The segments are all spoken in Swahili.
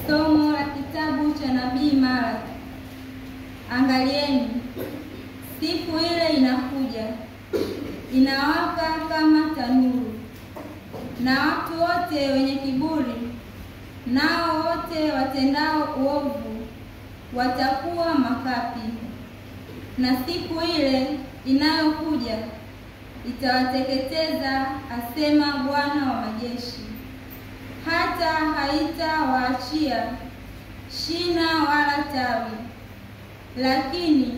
Somo la kitabu cha nabii Malaki. Angalieni, siku ile inakuja, inawaka kama tanuru, na watu wote wenye kiburi, nao wote watendao uovu, watakuwa makapi. Na siku ile inayokuja itawateketeza, asema Bwana wa majeshi, hata haitawaachia shina wala tawi. Lakini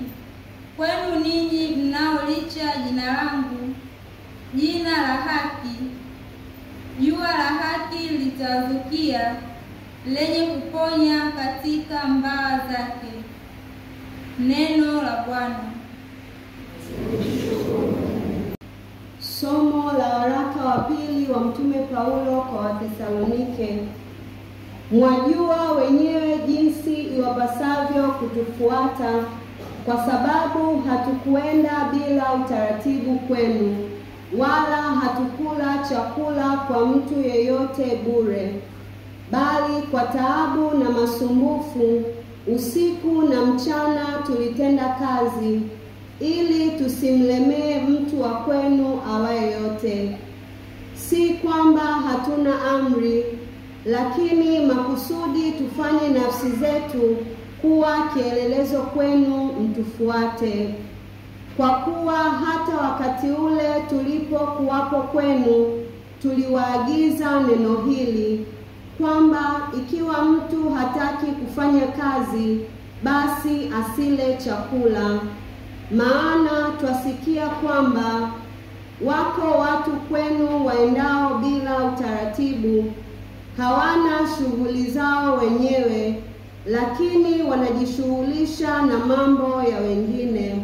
kwenu ninyi mnaolicha jina langu, jina la haki, jua la haki litawazukia, lenye kuponya katika mbawa zake. Neno la Bwana. Somo la waraka wa pili wa Mtume Paulo kwa Wathesalonike. Mwajua wenyewe jinsi iwapasavyo kutufuata, kwa sababu hatukuenda bila utaratibu kwenu, wala hatukula chakula kwa mtu yeyote bure, bali kwa taabu na masumbufu, usiku na mchana tulitenda kazi, ili tusimlemee mtu wa kwenu awaye yote. Si kwamba hatuna amri, lakini makusudi tufanye nafsi zetu kuwa kielelezo kwenu mtufuate. Kwa kuwa hata wakati ule tulipokuwapo kwenu, tuliwaagiza neno hili, kwamba ikiwa mtu hataki kufanya kazi, basi asile chakula. Maana twasikia kwamba wako watu kwenu waendao bila utaratibu, hawana shughuli zao wenyewe, lakini wanajishughulisha na mambo ya wengine.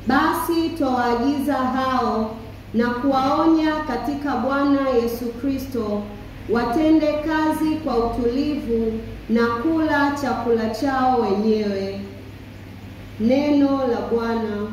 Basi twawaagiza hao na kuwaonya katika Bwana Yesu Kristo, watende kazi kwa utulivu na kula chakula chao wenyewe. Neno la Bwana.